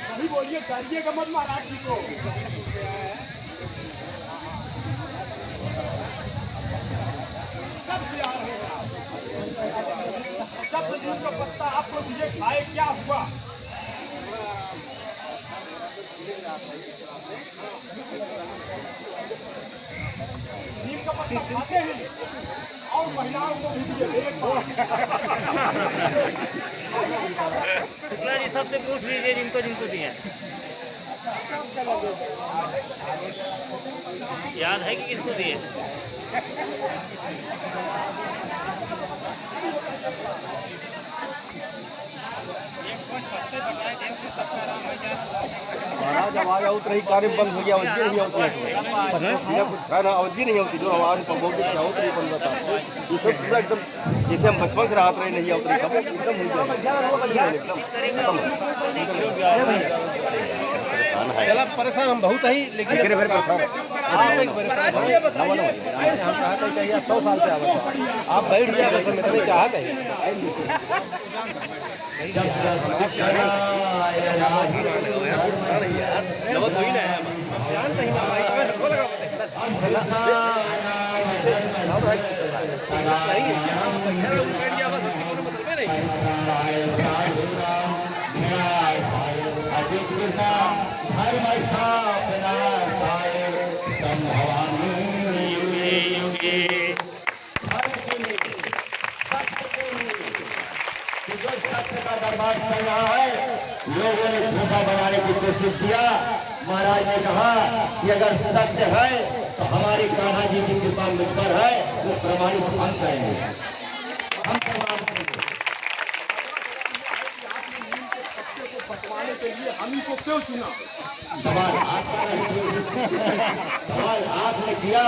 अभी बोलिए करिएगा मत महाराज जी को। सब नीम का पत्ता आपको दिए खाए क्या हुआ? नीम का पत्ता खाते हैं और महिलाओं को भी दिए। जी सबसे पूछ लीजिए जिनको जिनको दिए याद है कि किसको दिए? महाराज आवाज आउत रही कार्य बंद हो गया, अवधि नहीं होती है, अवधि नहीं होती जो आवाज बहुत आउत रही बंद होता है। ये सब पूरा एकदम जैसे हम बचपन से रात रहे नहीं आउत रही कब एकदम परेशान हम बहुत ही, लेकिन फिर परेशान हम चाहिए 100 साल से आप बैठ जाए चाह कहीं दरबार चल रहा है। लोगों ने झूठा बनाने की कोशिश किया। महाराज ने कहा कि अगर सत्य है तो हमारी कान्हा जी की कृपा मुझ पर है, वो प्रमाणित हम करेंगे, हम प्रमाण करेंगे। पटवाने के लिए हम ही को क्यों चुना? सवाल आपने किया,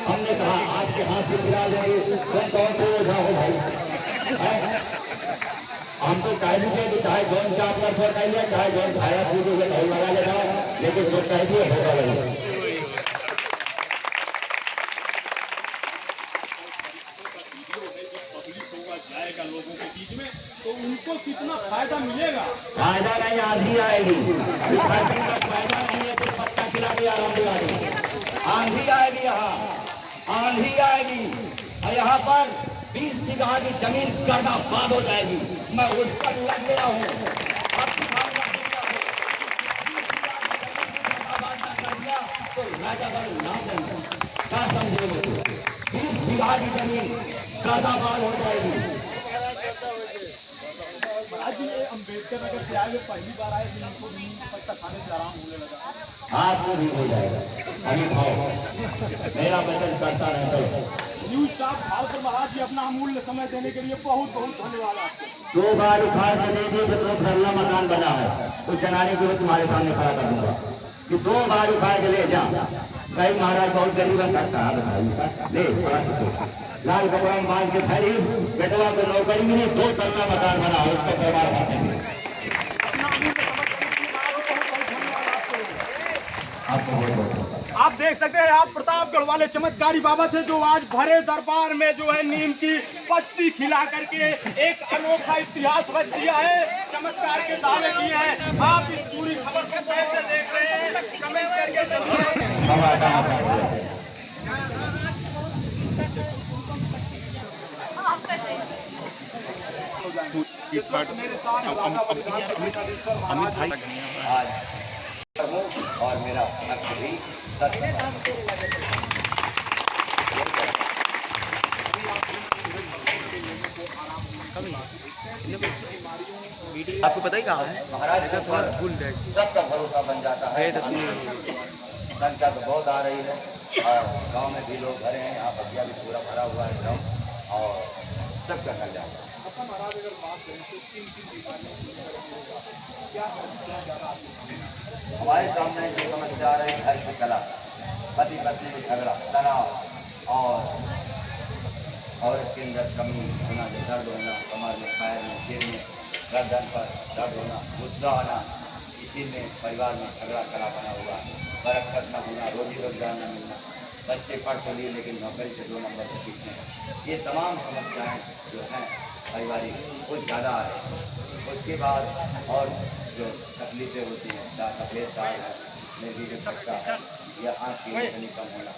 हमने कहा आपके हाथ से गिरा देंगे, तुम कौन से ओझा हो भाई? हम तो कह दीजिए कि चाहे जौन से आपका स्वर कह लिया, चाहे जौन खाया पूछो ढोल लगा लेगा, लेकिन जो कह दिए होगा नहीं। जाएगा लोगों के बीच में तो उनको कितना फायदा मिलेगा? फायदा नहीं, आंधी आएगी। फायदा नहीं है तो पत्ता खिला के आराम दिलाएगी। आंधी आएगी, यहाँ आंधी आएगी और यहाँ पर 20 बीघा की जमीन कर्जा बाद हो जाएगी। मैं उस पर लग गया हूँ। तो राजा बन ना देंगे, क्या समझेंगे? 20 बीघा की जमीन कर्जा बाद हो जाएगी। आज ये अम्बेडकर नगर से आए, पहली बार आए, इनको भी पत्ता खाने से आराम होने लगा। आपको भी हो जाएगा। अभी खाओ, मेरा वचन करता रहता है। न्यूज स्टाफ भास्कर महाराज जी अपना अमूल्य समय देने के लिए बहुत बहुत धन्यवाद आपको। 2 बार उखाड़ कर दे दिए तो धरना मकान बना है, उस जनाने को तुम्हारे सामने खड़ा कर दूंगा कि 2 बार उखाड़ के ले जा। कहीं महाराज बहुत गरीब है, ले लाल कपड़ा में बांध के फैली बेटवा को नौकरी मिली, 2 तल्ला मकान बना, उसको परिवार खाते आप देख सकते हैं, आप प्रतापगढ़ वाले चमत्कारी बाबा थे जो आज भरे दरबार में जो है नीम की पत्ती खिला करके एक अनोखा इतिहास रच दिया है, चमत्कार के दावे किए हैं। आप इस पूरी खबर को कैसे देख रहे हैं, कमेंट करके जरूर। और मेरा लक्ष्य भी आपको पता ही कहाँ है महाराज तो थोड़ा भूल जाए, सबका भरोसा बन जाता है। संख्या तो बहुत आ रही है और गांव में भी लोग भरे हैं, यहाँ बगिया भी पूरा भरा हुआ है एकदम, और सबका कर जाता है। हमारे सामने जो समस्या आ रही है, घर की कला, पति पत्नी में झगड़ा, तनाव और इसके अंदर कमी होना, दर्द होना, कमर में, पैर में, सिर में, गर्दन पर दर्द होना, गुस्सा आना, इसी में परिवार में झगड़ा खड़ा बना हुआ, बरकत न होना, रोजी रोजगार न मिलना, बच्चे पढ़ तो लिए लेकिन नौकरी से 2 नंबर से पीछे हैं। ये तमाम समस्याएं जो हैं पारिवारिक कुछ ज़्यादा है। उसके बाद और जो तकलीफें होती हैं, सफ़ेद दाग है, मिर्गी जो पकता है, या आँख की रोशनी कम होना,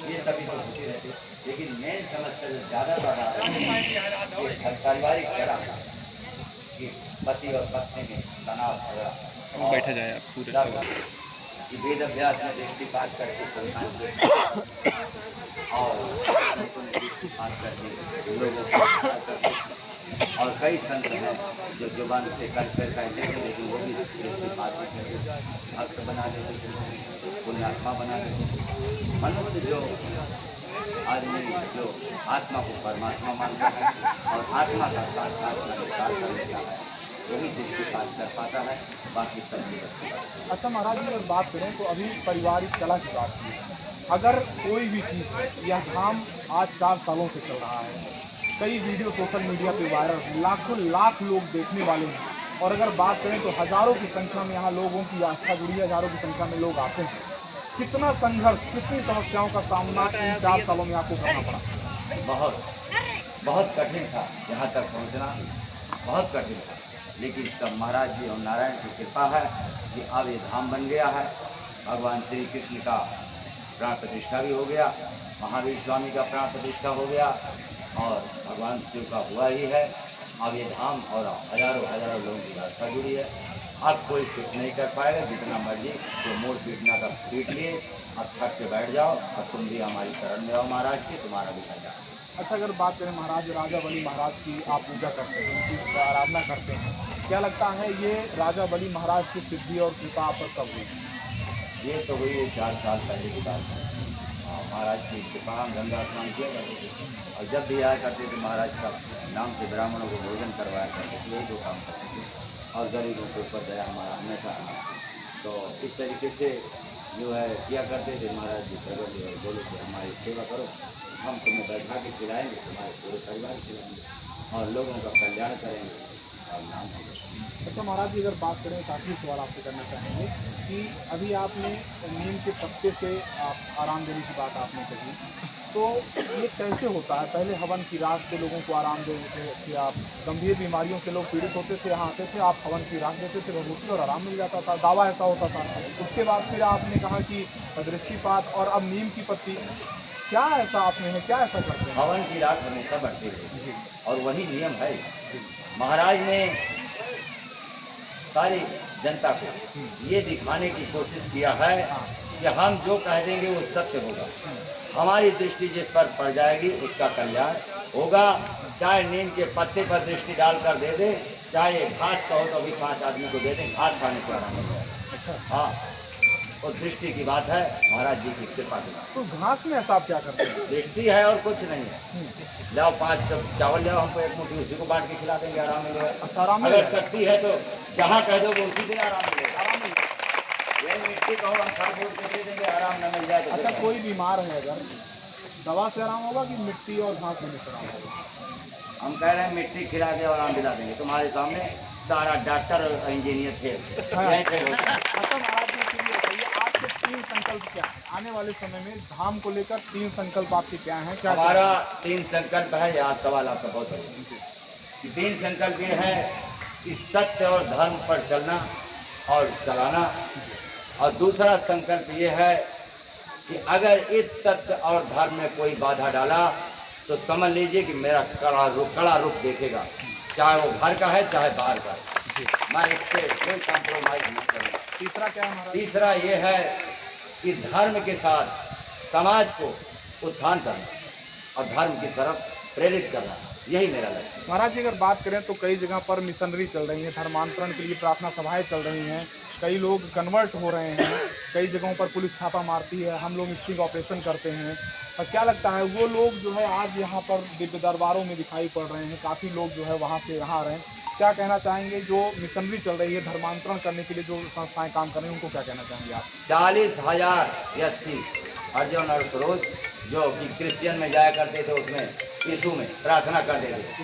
ये सभी तो होती रहती है। लेकिन मेन समस्या जो ज़्यादा बढ़ रहा है पारिवारिक कलह कि पति और पत्नी में तनाव झगड़ा बैठा जाए पूरे वेद अभ्यास में दृष्टिपात करके और दृष्टिपात करके लोगों को और कई संत हैं जो जुबान से कर कर देते लेकिन वो भी दृष्टिपात करके भक्त बना देते, पुण्यात्मा बना देते। मनुष्य जो आदमी जो आत्मा को परमात्मा मानता है और आत्मा का साक्षात कर लेता है वही दृष्टिपात कर पाता है, बाकी सब नहीं। अच्छा महाराज जी, अगर बात करें तो अभी पारिवारिक कला की बात की, अगर कोई भी चीज़ यह काम आज 4 सालों से चल रहा है, कई वीडियो सोशल मीडिया पे वायरल, लाखों लाख लोग देखने वाले हैं, और अगर बात करें तो हज़ारों की संख्या में यहाँ लोगों की आस्था जुड़ी है, हज़ारों की संख्या में लोग आते हैं। कितना संघर्ष, कितनी समस्याओं का सामना इन 4 सालों में आपको करना पड़ा? बहुत कठिन था, यहाँ तक पहुँचना बहुत कठिन था, लेकिन तब महाराज जी और नारायण की कृपा है कि अब ये धाम बन गया है। भगवान श्री कृष्ण का प्राण प्रतिष्ठा भी हो गया, महावीर स्वामी का प्राण प्रतिष्ठा हो गया और भगवान शिव का हुआ ही है। अब ये धाम और हजारों लोगों की आस्था जुड़ी है। अब कोई कुछ नहीं कर पाएगा, जितना मर्जी जो मोड़ पीटना का पीट लिए, अब छत पे बैठ जाओ और तुम भी हमारी शरण में आओ महाराज की, तुम्हारा भी कल्याण। अच्छा, अगर बात करें महाराज राजा बली महाराज की, आप पूजा करते हैं, उनकी आराधना करते हैं, क्या लगता है ये राजा बली महाराज की सिद्धि और कृपा आप पर कब हुई? ये तो हुई 4 साल पहले की बात है। महाराज की कृपा हम गंगा स्नान किया करते थे और जब भी आया करते थे महाराज का नाम से ब्राह्मणों को भोजन करवाया करते थे, यही 2 काम करते थे और गरीबों के ऊपर दया हमारा हमेशा। तो इस तरीके से जो है किया करते थे। महाराज जी प्रगट और बोले थे हमारी सेवा करो, हम तुम्हें बैठा के खिलाएंगे, तुम्हारे पूरे परिवार खिलाएंगे और लोगों का कल्याण करेंगे और नाम होगा। अच्छा महाराज जी, अगर बात करें एक आखिरी सवाल आपसे करना चाहेंगे कि अभी आपने नीम के पत्ते से आप आराम देने की बात आपने कही, तो ये कैसे होता है? पहले हवन की राख से लोगों को आराम देते थे कि आप गंभीर बीमारियों से लोग पीड़ित होते थे, यहाँ आते थे, आप हवन की राख देते थे, भभूति और आराम मिल जाता था, दावा ऐसा होता था। उसके बाद फिर आपने कहा कि दृष्टिपात और अब नीम की पत्ती, क्या ऐसा आपने है, क्या ऐसा करते हैं? हवन की रात हमेशा बढ़ती है और वही नियम है। महाराज ने सारी जनता को ये दिखाने की कोशिश किया है कि हम जो कह देंगे वो सत्य होगा, हमारी दृष्टि जिस पर पड़ जाएगी उसका कल्याण होगा। चाहे नीम के पत्ते पर दृष्टि डालकर दे दे, चाहे घास का हो तो अभी 5 आदमी को दे दें, घास खाने से आराम होगा। हाँ, और दृष्टि की बात है, महाराज जी की कृपा की बात। तो घास में ऐसा आप क्या करते हैं? दृष्टि है और कुछ नहीं है। लाओ 5 चावल लाओ, हमको 1 मुट्ठी उसी को बांट के खिला देंगे, आराम मिलेगा। आराम अगर शक्ति है तो जहाँ कह दो उसी से आराम मिलेगा। आराम मिलेगा, यही मिट्टी कहो हम खा बोल के दे देंगे, आराम न मिल जाए तो। अच्छा, कोई बीमार है अगर, दवा से आराम होगा कि मिट्टी और घास देने से आराम होगा? हम कह रहे हैं मिट्टी खिला के आराम दिला देंगे। तुम्हारे सामने सारा डॉक्टर और इंजीनियर थे, यहीं पे होता है। अच्छा महाराज जी, चलिए बताइए, आपके 3 संकल्प क्या है आने वाले समय में धाम को लेकर? 3 संकल्प आपके क्या हैं? क्या हमारा 3 संकल्प है। यहाँ सवाल आपका बहुत बढ़िया। 3 संकल्प ये है कि सत्य और धर्म पर चलना और चलाना, और दूसरा संकल्प ये है कि अगर इस सत्य और धर्म में कोई बाधा डाला तो समझ लीजिए कि मेरा कड़ा रुख देखेगा, चाहे वो घर का है चाहे बाहर का है, मैं इससे कोई कॉम्प्रोमाइज नहीं करूँगा। तीसरा क्या है महाराज? तीसरा ये है कि धर्म के साथ समाज को उत्थान करना और धर्म की तरफ प्रेरित करना, यही मेरा लक्ष्य। महाराज जी, अगर बात करें तो कई जगह पर मिशनरी चल रही है, धर्मांतरण के लिए प्रार्थना सभाएं चल रही हैं, कई लोग कन्वर्ट हो रहे हैं, कई जगहों पर पुलिस छापा मारती है, हम लोग स्टिंग ऑपरेशन करते हैं। और क्या लगता है वो लोग जो है आज यहाँ पर दिव्य दरबारों में दिखाई पड़ रहे हैं, काफ़ी लोग जो है वहाँ से यहाँ आ रहे हैं, क्या कहना चाहेंगे? जो मिशनरी चल रही है, धर्मांतरण करने के लिए जो संस्थाएं काम कर रही हैं, उनको क्या कहना चाहेंगे आप? 40,000 व्यक्ति अर्जुन और सरोज जो कि क्रिश्चियन में जाया करते थे, उसमें यीशु में प्रार्थना करते थे।